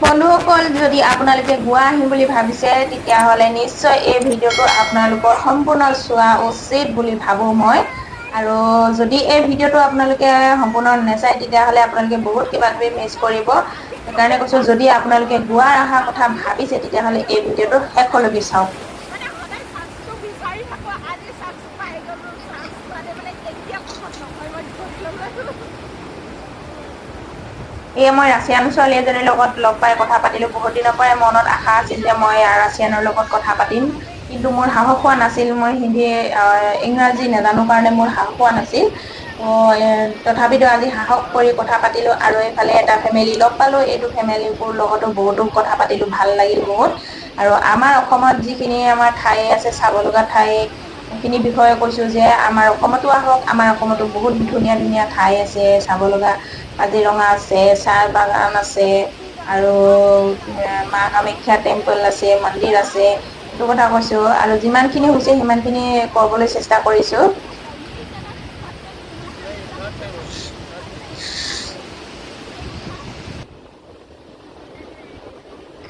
বন্ধুসকল, যদি আপোনালোকে গোৱা আহিম বুলি ভাবিছে তেতিয়াহ'লে নিশ্চয় এই ভিডিঅ'টো আপোনালোকৰ সম্পূৰ্ণ চোৱা উচিত বুলি ভাবোঁ মই। আৰু যদি এই ভিডিঅ'টো আপোনালোকে সম্পূৰ্ণ নাচায় তেতিয়াহ'লে আপোনালোকে বহুত কিবা কিবি মিছ কৰিব। সেইকাৰণে কৈছো, যদি আপোনালোকে গোৱাৰ অহাৰ কথা ভাবিছে তেতিয়াহ'লে এই ভিডিঅ'টো শেষলৈকে চাওক। মানে সদায় চান্সটো বিচাৰি থাকো, আজি চান্স পাই গ'লো, চান্স পালে মানে কেতিয়া কথা নহয় মই ধৰি ল'লো। মই ৰাছিয়ান ছোৱালী এজনীৰ লগত লগ পাই কথা পাতিলো। বহুত দিনৰ পৰাই মনত আশা আছিল যে মই ৰাছিয়ানৰ লগত কথা পাতিম, কিন্তু মোৰ সাহস হোৱা নাছিল। মই হিন্দী ইংৰাজী নাজানো কাৰণে মোৰ সাহস হোৱা নাছিল। তথাপিতো আজি সাহস কৰি কথা পাতিলো আৰু এইফালে এটা ফেমিলি লগ পালো। এইটো ফেমিলিবোৰ লগতো বহুতো কথা পাতিলো, ভাল লাগিল বহুত। আৰু আমাৰ অসমত যিখিনি আমাৰ ঠাই আছে চাব লগা ঠাই, সেইখিনি বিষয়ে কৈছো যে আমাৰ অসমতো আহক। আমাৰ অসমতো বহুত ধুনীয়া ধুনীয়া ঠাই আছে চাব লগা। কাজিৰঙা আছে, চাহ বাগান আছে, আৰু মা কামাখ্যা টেম্পল আছে, মন্দিৰ আছে। সেইটো কথা কৈছো, আৰু যিমান খিনি হৈছে সিমান খিনি কৰিবলৈ চেষ্টা কৰিছো।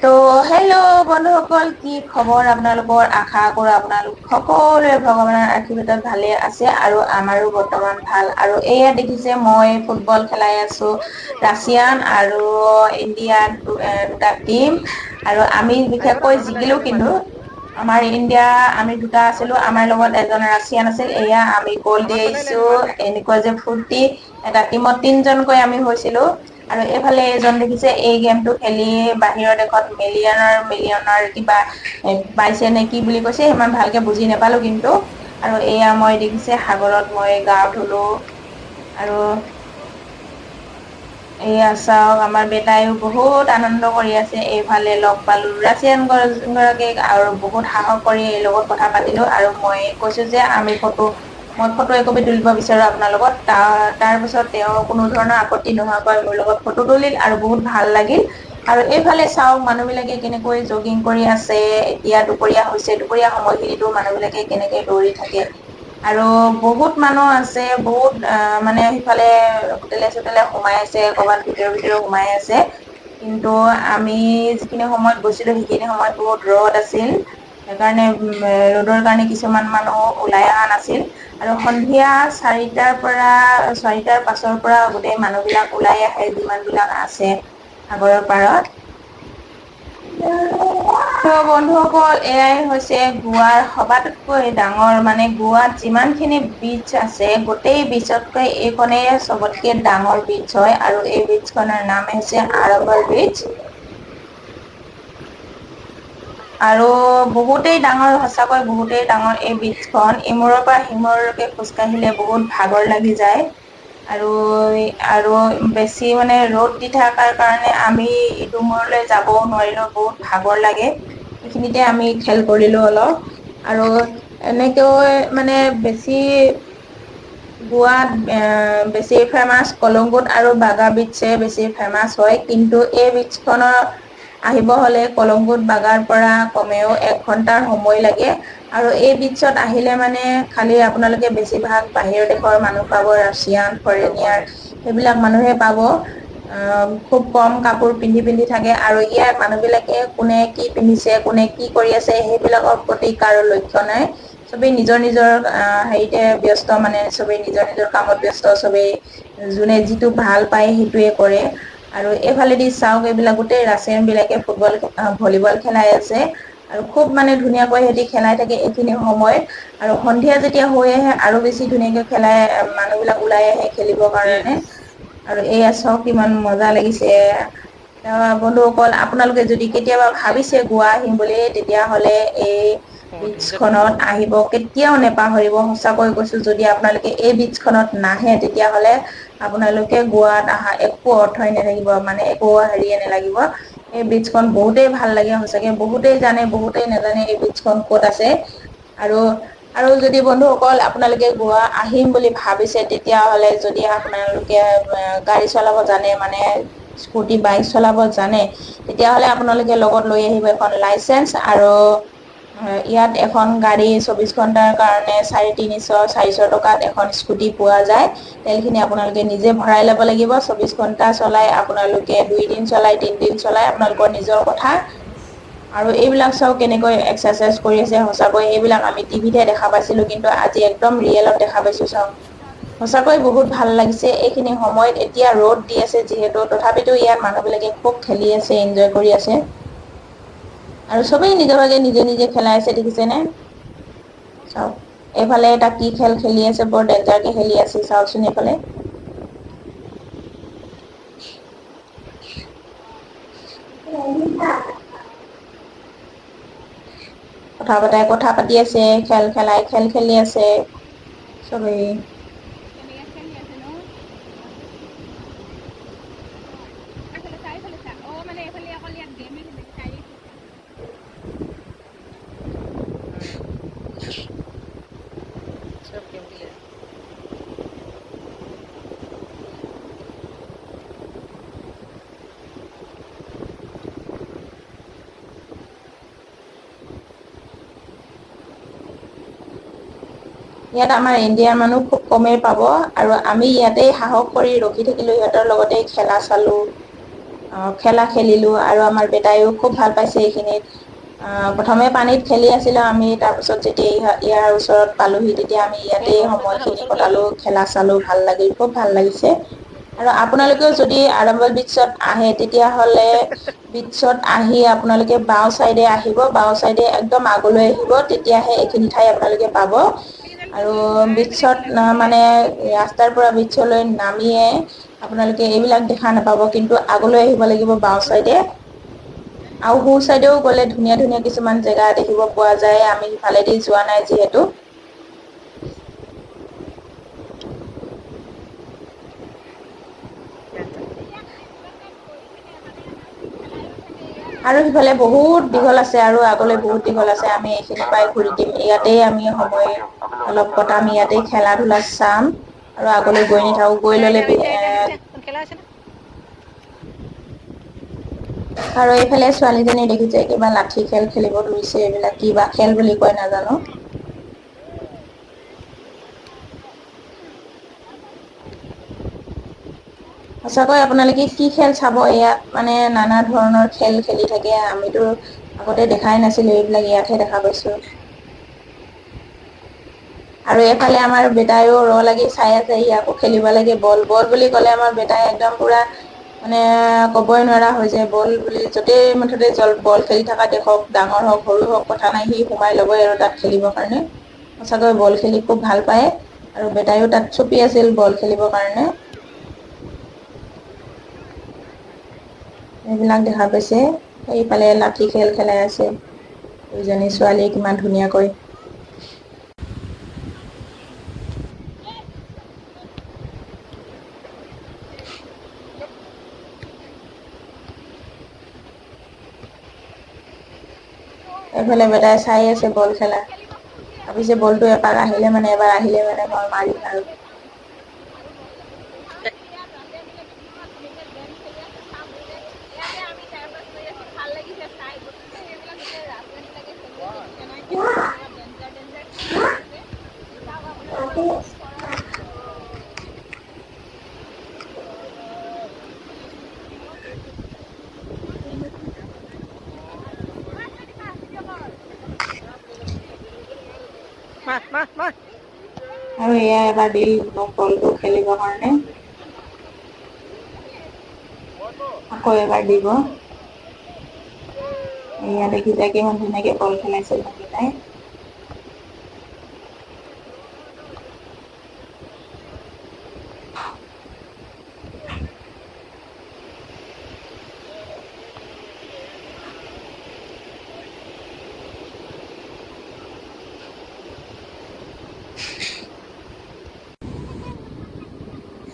ত' হেল্ল' বন্ধুসকল, কি খবৰ আপোনালোকৰ? আশা কৰো আপোনালোক সকলোৱে ভগৱানৰ আশীৰ্বাদত ভালে আছে, আৰু আমাৰো বৰ্তমান ভাল। আৰু এয়া দেখিছে মই ফুটবল খেলাই আছো, ৰাছিয়ান আৰু ইণ্ডিয়ান দুটা টিম। আৰু আমি বিশেষকৈ জিকিলো, কিন্তু আমাৰ ইণ্ডিয়া আমি দুটা আছিলো, আমাৰ লগত এজন ৰাছিয়ান আছিল। এয়া আমি গ'ল দি আহিছো। এনেকুৱা যে ফূৰ্তি, এটা টিমত 3জনকৈ আমি হৈছিলো। আৰু এইফালে এইজন দেখিছে এই গেমটো খেলি বাহিৰৰ দেশত মিলিয়নৰ কিবা পাইছে নে কি বুলি কৈছে, সিমান ভালকে বুজি নাপালো কিন্তু। আৰু এয়া মই দেখিছে সাগৰত মই গা ধুলো। আৰু এয়া চাওক, আমাৰ বেটাইও বহুত আনন্দ কৰি আছে। এইফালে লগ পালো ৰাছিয়ান গৰাকীক, আৰু বহুত সাহস কৰি এই লগত কথা পাতিলো। আৰু মই কৈছো যে মই ফটো একপি তুলিব বিচাৰো আপোনাৰ লগত। তাৰ পিছত তেওঁ কোনো ধৰণৰ আপত্তি নোহোৱাকৈ মোৰ লগত ফটো তুলিল, আৰু বহুত ভাল লাগিল। আৰু এইফালে চাওক, মানুহ বিলাকে কেনেকৈ জগিং কৰি আছে। এতিয়া দুপৰীয়া হৈছে, দুপৰীয়া সময়খিনিতো মানুহ বিলাকে কেনেকে দৌৰি থাকে। আৰু বহুত মানুহ আছে, বহুত মানে সিফালে হোটেলে চোটেলে সোমাই আছে, কৰবাত ভিতৰে সোমাই আছে। কিন্তু আমি যিখিনি সময়ত গৈছিলো সেইখিনি সময়ত বহুত ৰ'দ আছিল। সেইকাৰণে ৰ'দৰ কাৰণে কিছুমান মানুহ ওলাই অহা নাছিল। আৰু সন্ধিয়া 4টাৰ পাছৰ পৰা গোটেই মানুহ বিলাক ওলাই আহে, যিমান বিলাক আছে সাগৰৰ পাৰত। বন্ধুসকল, এয়াই হৈছে গোৱাৰ সবাতোতকৈ ডাঙৰ, মানে গোৱাত যিমান খিনি বীচ আছে গোটেই বীচতকৈ এইখনেই চবতকে ডাঙৰ বীচ হয়। আৰু এই বীচ খনৰ নাম হৈছে আৰৱল বীচ। আৰু বহুতেই ডাঙৰ, সঁচাকৈ বহুতেই ডাঙৰ এই বীচখন। ইমূৰৰ পৰা সিমূৰলৈকে খোজকাঢ়িলে বহুত ভাগৰ লাগি যায়। আৰু বেছি মানে ৰ'দ দি থকাৰ কাৰণে আমি ইটো মূৰলৈ যাবও নোৱাৰিলো, বহুত ভাগৰ লাগে। সেইখিনিতে আমি খেল কৰিলো অলপ। আৰু এনেকৈ মানে গোৱাত বেছি ফেমাচ কলংগুট আৰু বাগা বীচে বেছি ফেমাচ হয়। কিন্তু এই বীচখনৰ আহিব হলে কলংগুট বাগাৰ পৰা কমেও 1 ঘন্টাৰ সময় লাগে। আৰু এই বীচত আহিলে মানে খালি আপোনালোকে বেছিভাগ বাহিৰৰ দেশৰ মানুহ পাব, ৰাছিয়ান ফৰেনিয়াৰ সেইবিলাক মানুহে পাব। খুব কম কাপোৰ পিন্ধি থাকে। আৰু ইয়াৰ মানুহ বিলাকে কোনে কি পিন্ধিছে, কোনে কি কৰি আছে, সেইবিলাকৰ প্ৰতি কাৰো লক্ষ্য নাই। চবেই নিজৰ নিজৰ হেৰিতে ব্যস্ত, মানে চবেই নিজৰ নিজৰ কামত ব্যস্ত। চবেই যোনে যিটো ভাল পায় সেইটোৱে কৰে। আৰু এইফালেদি চাওক, এইবিলাক গোটেই ৰাছিয়ান বিলাকে ভলীবল খেলাই আছে। আৰু খুব মানে ধুনীয়াকৈ সিহঁতি খেলাই থাকে এইখিনি সময়ত। আৰু সন্ধিয়া যেতিয়া হৈ আহে আৰু বেছি ধুনীয়াকে খেলাই, মানুহ বিলাক ওলাই আহে খেলিবৰ কাৰণে। আৰু এইয়া চাওক কিমান মজা লাগিছে। বন্ধুসকল, আপোনালোকে যদি কেতিয়াবা ভাবিছে গোৱা আহিম বুলি, তেতিয়াহ'লে এই বীচ খনত আহিব কেতিয়াও নেপাহৰিব। সঁচাকৈ কৈছো, যদি আপোনালোকে এই বীচ খনত নাহে তেতিয়াহ'লে আপোনালোকে গোৱাত আহা একো অৰ্থই নাথাকিব, মানে একো হেৰিয়ে নালাগিব। এই বীচখন বহুতেই ভাল লাগে সঁচাকে। বহুতেই জানে, বহুতেই নাজানে এই বীচখন ক'ত আছে। আৰু যদি বন্ধুসকল আপোনালোকে গোৱা আহিম বুলি ভাবিছে, তেতিয়াহ'লে যদি আপোনালোকে গাড়ী চলাব জানে, মানে স্কুটি বাইক চলাব জানে, তেতিয়াহ'লে আপোনালোকে লগত লৈ আহিব এখন লাইচেন্স আৰু ইয়াত এখন গাড়ী 24 ঘন্টাৰ কাৰণে 350-400 টকাত এখন স্কুটি পোৱা যায়। তেলখিনি আপোনালোকে নিজে ভৰাই ল'ব লাগিব। 24 ঘন্টা চলাই আপোনালোকে 2 দিন চলাই 3 দিন চলাই আপোনালোকৰ নিজৰ কথা। আৰু এইবিলাক চাও কেনেকৈ এক্সাৰচাইজ কৰি আছে। সঁচাকৈ এইবিলাক আমি টিভিতহে দেখা পাইছিলো, কিন্তু আজি একদম ৰিয়েলত দেখা পাইছো। চাওক সঁচাকৈ বহুত ভাল লাগিছে। এইখিনি সময়ত এতিয়া ৰ'দ দি আছে যিহেতু, তথাপিতো ইয়াত মানুহ বিলাকে খুব খেলি আছে, এনজয় কৰি আছে। আৰু চবেই নিজৰ ভাগে নিজে নিজে খেলাই আছে, দেখিছেনে? চাওক এইফালে এটা কি খেল খেলি আছে, বৰ ডেঞ্জাৰকে খেলি আছে। চাওকচোন এইফালে। কথা পাতি আছে, খেল খেলাই খেল খেলি আছে চবেই। কেনেকৈ খেলি আছে ন? এইফালে চা, এইফালে চা। মানে এইফালে অকল ইয়াত গেমে খেলি থাকে, চাৰিওফালে চা। চব গেম খেলি আছে। ইয়াত আমাৰ ইণ্ডিয়াৰ মানুহ খুব কমেই পাব, আৰু আমি ইয়াতে সাহস কৰি ৰখি থাকিলো, সিহঁতৰ লগতে খেলা চালো, খেলা খেলিলো। আৰু আমাৰ বেটাইও খুব ভাল পাইছে এইখিনিত। প্ৰথমে পানীত খেলি আছিলো আমি, তাৰপিছত যেতিয়া ইয়াৰ ওচৰত পালোহি তেতিয়া আমি ইয়াতে সময়খিনি কটালো, খেলা চালো, ভাল লাগিল, খুব ভাল লাগিছে। আৰু আপোনালোকেও যদি আৰম্ভল বিচত আহে, তেতিয়াহ'লে বিচত আহি আপোনালোকে বাওঁ চাইডে আহিব, বাওঁ চাইডে একদম আগলৈ আহিব, তেতিয়াহে এইখিনি ঠাই আপোনালোকে পাব। আৰু বিচত মানে ৰাস্তাৰ পৰা বিচলৈ নামিয়ে আপোনালোকে এইবিলাক দেখা নাপাব, কিন্তু আগলৈ আহিব লাগিব বাওঁ চাইডে। আৰু সোঁ চাইডেও গ'লে ধুনীয়া ধুনীয়া কিছুমান জেগা দেখিব পোৱা যায়, আমি সিফালেদি যোৱা নাই যিহেতু। আৰু সিফালে বহুত দীঘল আছে, আৰু আগলৈ বহুত দীঘল আছে। আমি এইখিনি পাই ঘূৰি দিম। ইয়াতেই আমি সময় অলপ কটাম, ইয়াতেই খেলা ধূলা চাম, আৰু আগলৈ গৈ নাথাকো। গৈ ললে খেলা আছে না? আৰু এইফালে ছোৱালীজনী দেখিছে, কিবা লাঠি খেল খেলিব ধৰিছে। এইবিলাক কিবা খেল বুলি কয় নাজানো। সঁচাকৈ আপোনালোকে কি খেল চাব ইয়াত, মানে নানা ধৰণৰ খেল খেলি থাকে। আমিতো আগতে দেখাই নাছিলো, এইবিলাক ইয়াতহে দেখা পাইছো। আৰু এইফালে আমাৰ বেটাইও লাগি চাই আছে, সি আকৌ খেলিব লাগে। বল বল বুলি ক'লে আমাৰ বেটাই একদম পুৰা মানে কবই নোৱাৰা হৈ যায়। বল বুলি য'তেই মুঠতে বল খেলি থকা দেখক, ডাঙৰ হওক সৰু হওক কথা নাই, সি সোমাই ল'বই আৰু তাত খেলিবৰ কাৰণে। সঁচাকৈ বল খেলি খুব ভাল পায়, আৰু বেটাইও তাত ছুপি আছিল বল খেলিবৰ কাৰণে। এইবিলাক দেখা পাইছে। সেইফালে লাঠি খেল খেলাই আছে দুইজনী ছোৱালী, কিমান ধুনীয়াকৈ। এইফালে বেটাই চাই আছে বল খেলা, ভাবিছে বলটো এপাক আহিলে মানে, এবাৰ আহিলে মানে মই মাৰিম আৰু। ভাল লাগিছে চাই, গোটেই সেইবিলাক গোটেই ৰাজেন বিলাকে খেলি আছে, কেনেকুৱা ডেঞ্জাৰ ডেঞ্জাৰ খেলি আছে। চাওক আপোনালোকে আৰু এয়া এবাৰ দিল মোক বলটো খেলিবৰ কাৰণে। আকৌ এবাৰ দিব। এয়া দেখিছে কিমান ধুনীয়াকে বল খেলাইছে ইহঁতকেইটাই।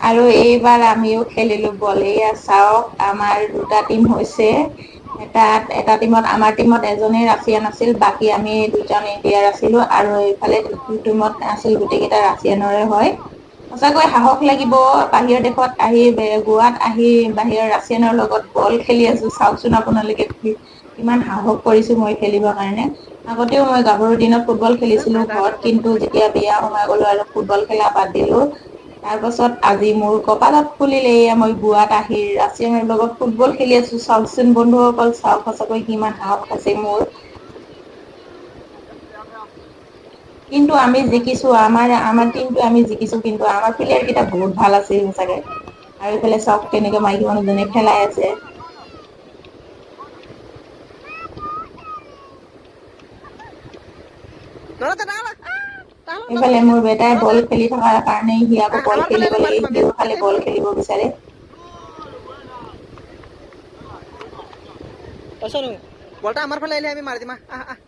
আৰু এইবাৰ আমিও খেলিলো বল। এয়া চাওক আমাৰ দুটা টিম হৈছে। এটা টিমত, আমাৰ টিমত এজনেই ৰাছিয়ান আছিল, বাকী আমি দুজন ইণ্ডিয়াৰ আছিলো। আৰু এইফালে টিমত আছিল গোটেই কেইটা ৰাছিয়ানৰে হয়। সঁচাকৈ সাহস লাগিব, বাহিৰৰ দেশত আহি, গোৱাত আহি বাহিৰৰ ৰাছিয়ানৰ লগত বল খেলি আছো। চাওকচোন আপোনালোকে কিমান সাহস কৰিছো মই খেলিবৰ কাৰণে। আগতেও মই গাভৰুৰ দিনত ফুটবল যাম খেলিছিলো আধা ঘৰত, ঘণ্টা বন্ধ কিন্তু কৰিছে যেতিয়া বিয়া সোমাই গলো আৰু ফুটবল খেলা বাদ দিলো। তাৰ পাছত আজি মোৰ কপালত খুলিলে, এয়া মই বুঢ়াত আহি ৰাছিয়ানৰ লগত ফুটবল খেলি আছো। চাওকচোন বন্ধুসকল চাওক, সঁচাকৈ কিমান সাহস আছে মোৰ। কিন্তু আমি জিকিছো, আমাৰ টিমটো আমি জিকিছো, কিন্তু আমাৰ প্লেয়াৰ কেইটা বহুত ভাল আছিল সঁচাকে। আৰু এইফালে চাওক কেনেকে মাইকী মানুহজনে খেলাই আছে। এইফালে মোৰ বেটাই বল খেলি থকাৰ কাৰণে সি আকৌ বল আমাৰ ফালে খেলিব আহিলে মাৰিম লাগে, আমি সিও ইয়াতে খালি বল খেলিব বিচাৰে। অ চোনো বলটা আমাৰ ফালে আহিলে আমি মাৰি দিম আহ আহ।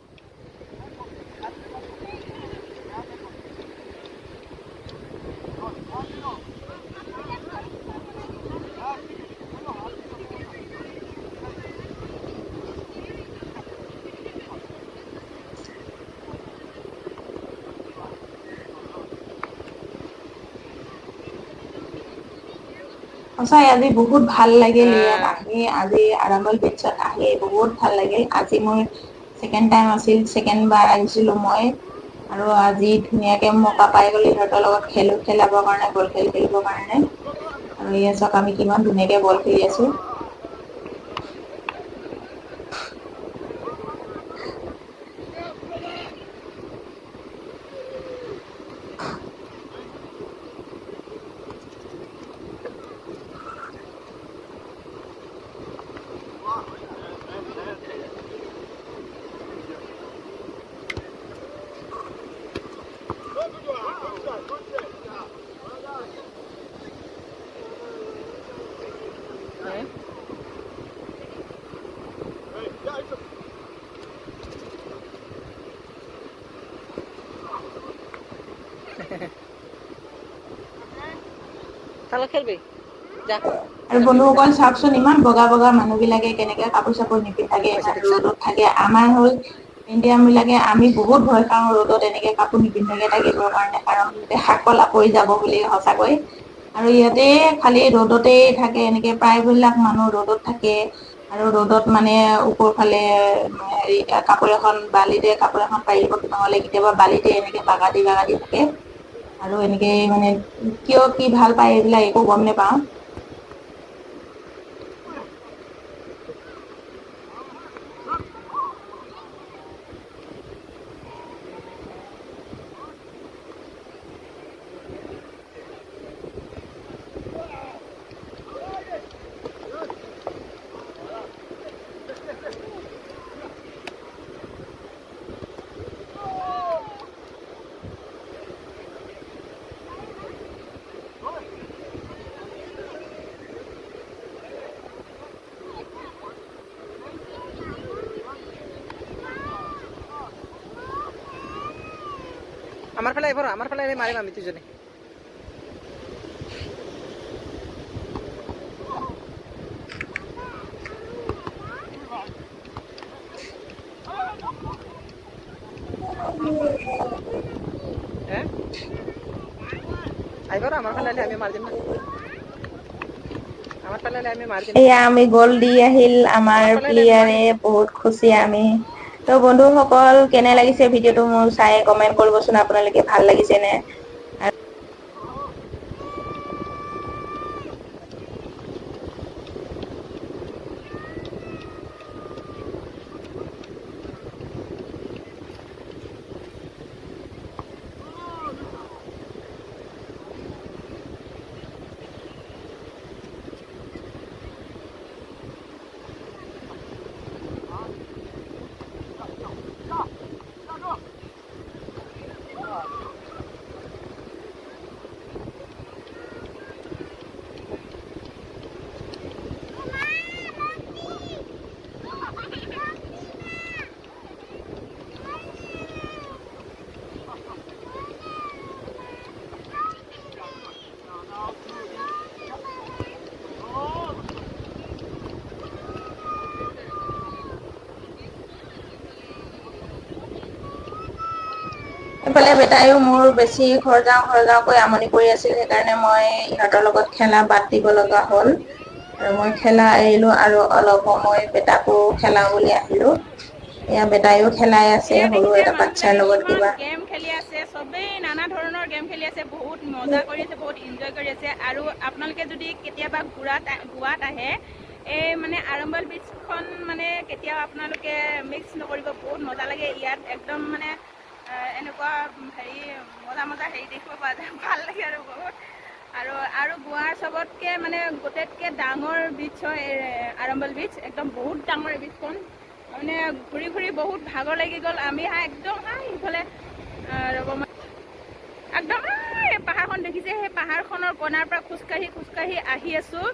সঁচাই আজি বহুত ভাল লাগিল ইয়াত আহ আহি, আজি আৰম্ভল বেটছত আহি বহুত ভাল লাগিল। আজি মোৰ ছেকেণ্ড টাইম আছিল, ছেকেণ্ড বাৰ আহিছিলো মই। আৰু আজি ধুনীয়াকে মকা পাই গলো সিহঁতৰ লগত খেলাবৰ কাৰণে, বল খেলিবৰ কাৰণে। আৰু এয়া চাওক আমি কিমান ধুনীয়াকে বল খেলি আছো। তালে খেলবি যা আৰু বন্ধুসকল চাওকচোন, ইমান বগা বগা মানুহ বিলাকে কেনেকে কাপোৰ চাপোৰ নিপিন্ধাকে পইচা ইমান দিছে ৰ'দত থাকে। আমাৰ হ'ল ইণ্ডিয়ান বিলাকে আমি বহুত ভয় খাওঁ ৰ'দত এনেকে কাপোৰ নিপিন্ধাকে থাকিবৰ কাৰণে, কাৰণ শাক কলা পৰি যাব বুলি সঁচাকৈ। আৰু ইয়াতে খালি ৰ'দতে থাকে, এনেকে প্ৰায়বিলাক মানুহ ৰ'দত থাকে। আৰু ৰ'দত মানে ওপৰ ফালে হেৰি কাপোৰ এখন বালিৰে কাপোৰ এখন পাৰি দিব, নহলে কেতিয়াবা বালিতে এনেকে বাগাদি বাগাদি থাকে। আৰু এনেকে মানে কিয় কি ভাল পায় এইবিলাক একো গম নোপাওঁ। আমাৰ ফালে আহিব, আমাৰ ফালে আহি মাৰিম আমি দুজনে। হে আহিব আমাৰ ফালে আহিলে আমি মাৰি দিম না। আমাৰ ফালে আহিলে আমি মাৰি দিম এয়া আমি গ'ল দি আহিল আমাৰ ফালে আহিলে আমি মাৰিম প্লেয়াৰে, বহুত খুচি আমি। ত' বন্ধুসকল কেনে লাগিছে ভিডিঅ'টো মোৰ চাই কমেন্ট কৰিবচোন আপোনালোকে, ভাল লাগিছে নে? এইফালে বেটাইও মোৰ বেছি ঘৰ যাওঁ কৈ আমনি কৰি আছিল, সেইকাৰণে মই ইহঁতৰ লগত খেলা বাদ দিব লগা হ'ল। আৰু মই খেলা এৰিলো আৰু অলপ সময় বেটাকো খেলাওঁ বুলি আহিলো। এয়া বেটাইও খেলাই আছে এয়া সৰু দেখিছে এটা বাচ্ছাৰ মানুহবিলাকে লগত কিমান কিবা। গেম খেলি আছে, চবেই নানা ধৰণৰ গেম খেলি আছে, বহুত মজা কৰি আছে, বহুত এনজয় কৰি আছে। আৰু আপোনালোকে যদি কেতিয়াবা গোৱাত আহে, এই মানে আৰম্ভল বীচখন মানে কেতিয়াও আপোনালোকে মিক্স নকৰিব, বহুত মজা লাগে ইয়াত। একদম মানে এনেকুৱা হেৰি মজা হেৰি দেখিব পোৱা যায়, ভাল লাগে আৰু বহুত। আৰু গোৱাৰ চবতকৈ মানে গোটেইতকৈ ডাঙৰ বীচ হয় আৰম্ভল বীচ, একদম বহুত ডাঙৰ এই বীচখন। মানে ঘূৰি ঘূৰি বহুত ভাগৰ লাগি গ'ল। আমি একদম সিফালে একদম পাহাৰখন দেখিছে, সেই পাহাৰখনৰ কণাৰ পৰা খোজকাঢ়ি আহি আছোঁ।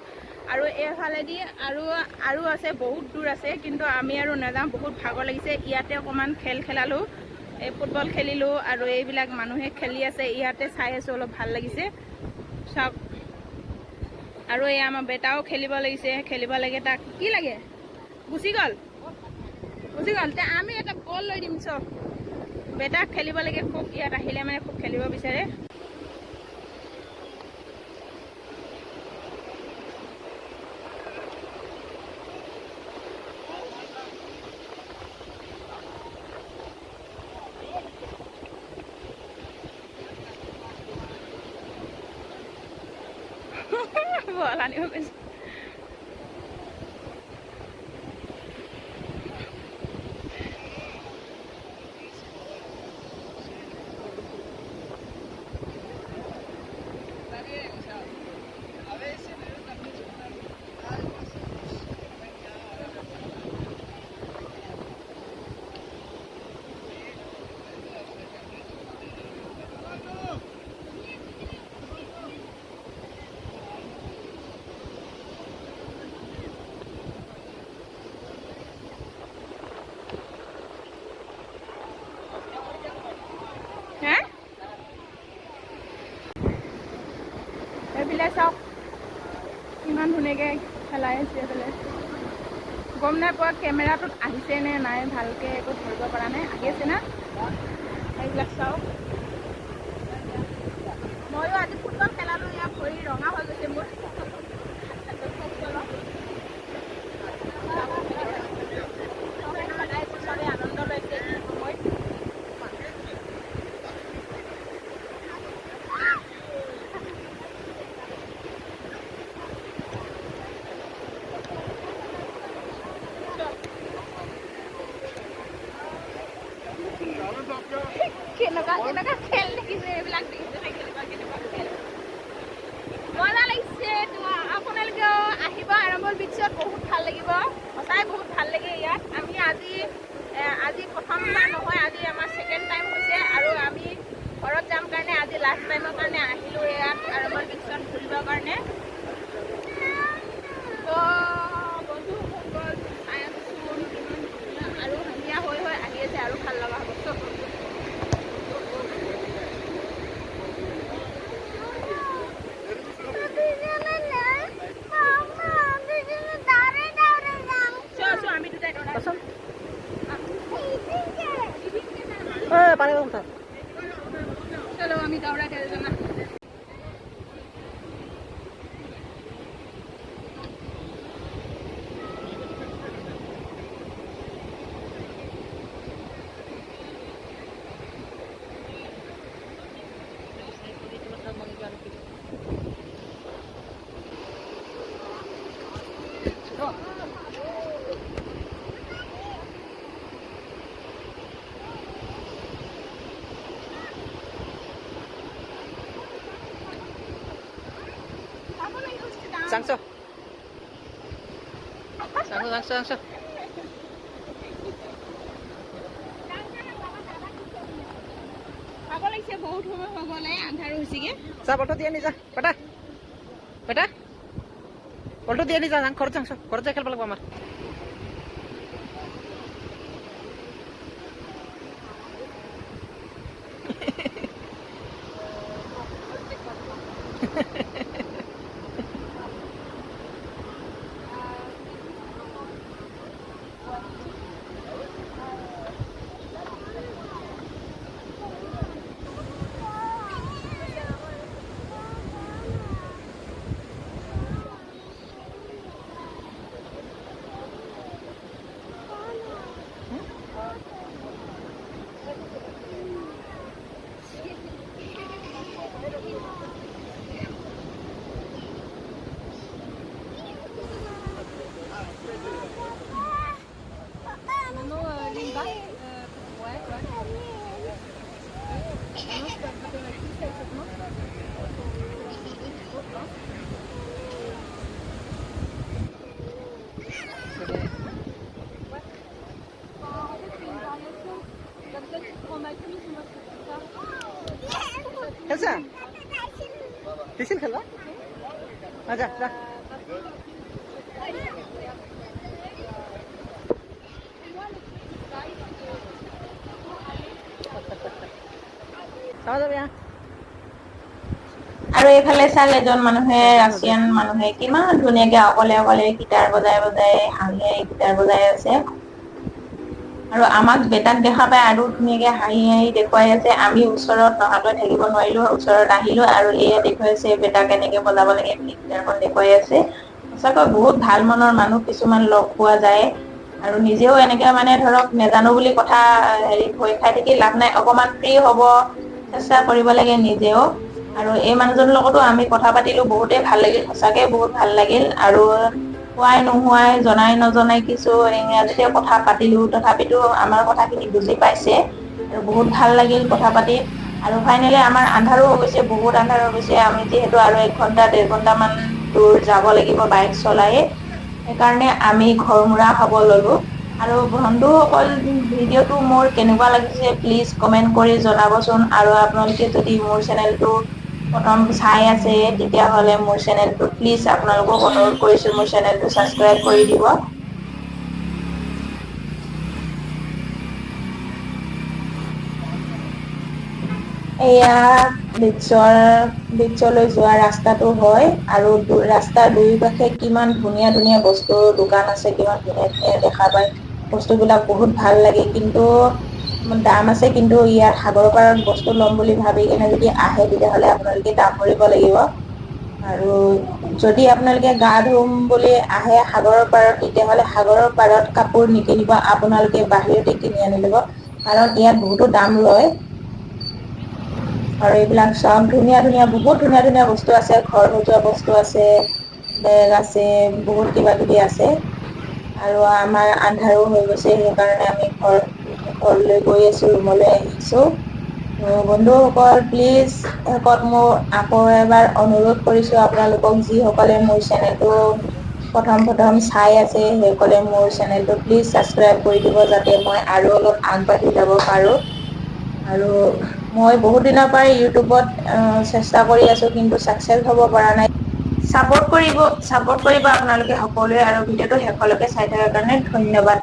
আৰু এইফালেদি আৰু আছে, বহুত দূৰ আছে, কিন্তু আমি আৰু নাযাওঁ, বহুত ভাগৰ লাগিছে। ইয়াতে অকণমান খেলালোঁ, এই ফুটবল খেলিলোঁ, আৰু এইবিলাক মানুহে খেলি আছে ইয়াতে চাই আছোঁ, অলপ ভাল লাগিছে চাওক। আৰু এই আমাৰ বেটাও খেলিব লাগে, তাক কি লাগে, গুচি গ'ল। তে আমি এটা বল লৈ দিম চব। বেটাক খেলিব লাগে খুব, ইয়াত আহিলে মানে খুব খেলিব বিচাৰে। বল আনিব গৈছে। হা এইবিলাক চাওক, ইমান ধুনীয়াকৈ খেলাই আছে এইফালে। গম নাই পোৱা কেমেৰাটোত আহিছে নে নাই, ভালকৈ একো ধৰিব পৰা নাই। আহি আছে না এইবিলাক চাওক। ময়ো আজি ফুটবল খেলালোঁ, ইয়াত ভৰি ৰঙা হৈ গৈছে মোৰ। চবেই আনন্দ লৈছে এই সময়ত। কেনেকুৱা খেল দেখিছে, এইবিলাক দেখিছে কেনেকুৱা খেল মজা লাগিছে। আপোনালোকেও আহিব আৰম্ভল বীচত, বহুত ভাল লাগিব, সঁচাই বহুত ভাল লাগে ইয়াত। আমি আজি প্ৰথমবাৰ নহয়, আজি আমাৰ ছেকেণ্ড টাইম হৈছে। আৰু আমি ঘৰত যাম কাৰণে আজি লাষ্ট টাইমৰ কাৰণে আহিলোঁ ইয়াত আৰম্ভল বীচত ঘূৰিবৰ কাৰণে। তো বন্ধুসকল চাই আছোঁ ইমান ধুনীয়া, আৰু সন্ধিয়া হৈ আহি আছে, আৰু ভাল লগা হ'ব চব। আমি দুটাই চলো আমি দৌৰা খেলছো না। Sangso. Sangso. ভাগৰ লাগিছে, বহুত সময় হৈ গ'লে আন্ধাৰ হৈছেগে। Sa bolto dia nih sa. Beta. Bolto dia nih sa, sang khorja khel balak amar. টিচিল খেলবা যা যা চাও যাবি আৰু এইফালে চাল এজন মানুহে ৰাছিয়ান মানুহে কিমান ধুনীয়াকে অকলে অকলে গিটাৰ বজাই বজাই হাঁহি গিটাৰ বজাই আছে আৰু আমাক বেটাক দেখা পাই আৰু ধুনীয়াকে হাঁহি হাঁহি দেখুৱাই আছে। আমি ওচৰত নহাকৈ থাকিব নোৱাৰিলো, ওচৰত আহিলো আৰু এয়া দেখুৱাইছে বেটা কেনেকে বজাব লাগে গিটাৰখন দেখুৱাই আছে। সঁচাকৈ বহুত ভাল মনৰ মানুহ কিছুমান লগ পোৱা যায় আৰু নিজেও এনেকে মানে ধৰক নেজানো বুলি কথা ভয় খাই থাকি লাভ নাই, অকমান ফ্ৰী হব চেষ্টা কৰিব লাগে নিজেও। আৰু এই মানুহজনৰ লগতো আমি কথা পাতিলো, বহুতেই ভাল লাগিল, সঁচাকে বহুত ভাল লাগিল। আৰু হোৱাই নোহোৱাই জনাই নজনাই কিছু ইংৰাজীতে কথা পাতিলো, তথাপিতো আমাৰ কথাখিনি বুজি পাইছে আৰু বহুত ভাল লাগিল কথা পাতি। আৰু ফাইনেলি আমাৰ আন্ধাৰো হৈ গৈছে, বহুত আন্ধাৰ হৈ গৈছে। আমি যিহেতু আৰু 1 ঘন্টা 1.5 ঘন্টামান দূৰ যাব লাগিব বাইক চলাই, সেইকাৰণে আমি ঘৰমুৰা হব ললো। আৰু বন্ধুসকল ভিডিঅ'টো মোৰ কেনেকুৱা লাগিছে প্লিজ কমেন্ট কৰি জনাবচোন। আৰু আপোনালোকে যদি মোৰ চেনেলটো প্ৰথম চাই আছে তেতিয়াহলে মোৰ চেনেলটো প্লিজ আপোনালোকক অনুৰোধ কৰিছো মোৰ চেনেলটো ছাবস্ক্ৰাইব কৰি দিব। এয়া বিচলৈ যোৱা ৰাস্তাটো হয় আৰু ৰাস্তাৰ দুয়ো কাষে কিমান ধুনীয়া ধুনীয়া বস্তুৰ দোকান আছে, কিমান ধুনীয়া ধুনীয়া দেখা পায় বস্তুবিলাক বহুত ভাল লাগে। কিন্তু দাম আছে, কিন্তু ইয়াত সাগৰৰ পাৰত বস্তু ল'ম বুলি ভাবি কিনে যদি আহে তেতিয়াহলে আপোনালোকে দাম ভৰিব লাগিব। আৰু যদি আপোনালোকে গা ধুম বুলি আহে সাগৰৰ পাৰত, তেতিয়াহলে সাগৰৰ পাৰত কাপোৰ নিকিনিব, আপোনালোকে বাহিৰতে কিনি আনি লব, কাৰণ ইয়াত বহুতো দাম লয়। আৰু এইবিলাক চব ধুনীয়া ধুনীয়া বহুত ধুনীয়া ধুনীয়া বস্তু আছে, ঘৰ সজোৱা বস্তু আছে, বেগ আছে, বহুত কিবা কিবি আছে। আৰু আমাৰ আন্ধাৰো হৈ গৈছে, সেইকাৰণে আমি ঘৰলৈ গৈ আছো, ৰুমলৈ আহিছো। বন্ধুসকল প্লিজ শেষত মোৰ আকৌ এবাৰ অনুৰোধ কৰিছো আপোনালোকক, যিসকলে মোৰ চেনেলটো প্ৰথম চাই আছে সেইসকলে মোৰ চেনেলটো প্লিজ ছাবস্ক্ৰাইব কৰি দিব, যাতে মই আৰু অলপ আগবাঢ়ি যাব পাৰো। আৰু মই বহুত দিনৰ পৰাই ইউটিউবত চেষ্টা কৰি আছো, কিন্তু চাকচেছ হ'ব পৰা নাই। চাপৰ্ট কৰিব আপোনালোকে সকলোৱে, আৰু ভিডিঅ'টো শেষলৈকে চাই থকাৰ কাৰণে ধন্যবাদ।